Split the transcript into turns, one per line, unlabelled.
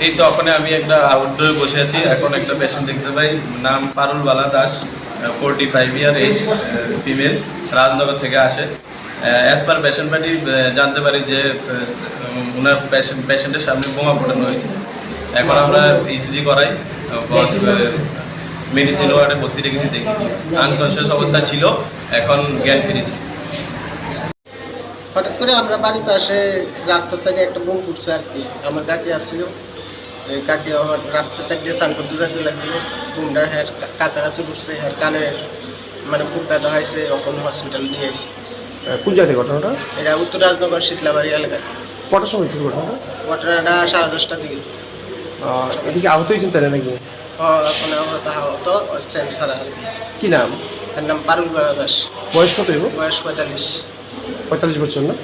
এই তো ওখানে আমি একটা আউটডোরে বসে আছি। এখন একটা পেশেন্ট দেখতে পাই, নাম পারুলবালা দাস, 45 ইয়ার এজ, ফিমেল, রাজনগর থেকে আসে। অ্যাজ পার পেশেন্ট পার্টি জানতে পারি যে ওনার পেশেন্টের সামনে বোমা ফোটানো হয়েছে। এখন আমরা ইসিজি করাই, মেডিসিন ওয়ার্ডে ভর্তি রেখেছি, দেখি আনকনসিয়াস অবস্থা ছিল, এখন জ্ঞান ফিরেছে।
হঠাৎ করে আমরা বাড়ির পাশে রাস্তার সাইডে একটা বোম ফুটছে আর কি। আমার গাড়ি আসছিল, এই গাড়ি আমার রাস্তার সাইড দিয়ে স্নান করতে যেতে লাগলো। বোমটার হেয়ার কাছাকাছি ফুটছে, হেয়ার কানে মানে খুব ব্যথা হয়েছে, এখন হসপিটাল নিয়ে এসেছি।
কোন জায়গায় ঘটনাটা?
এটা উত্তর রাজনগর শীতলাবাড়ি এলাকায়।
কটার সময় ছিল ঘটনাটা?
ঘটনাটা 10:30টার দিকে।
এদিকে আহত হয়েছেন তারা নাকি?
এখন আমরা আহত ছাড়া আর কি।
কি নাম?
তার নাম পারুলবালা দাস।
বয়স কত?
বয়স 45।
45 বছর না?